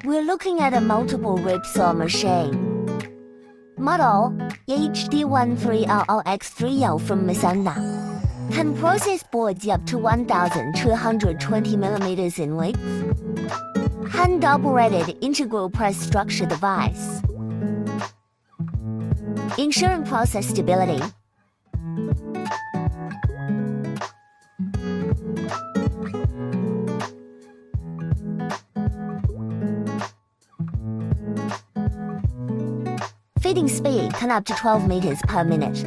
We're looking at a multiple rib saw machine. Model HD13LLX3L from Hengda. Can process boards up to 1,220 millimeters in width. Hand-operated integral press structure device. Ensuring process stability. Feeding speed can up to 12 meters per minute.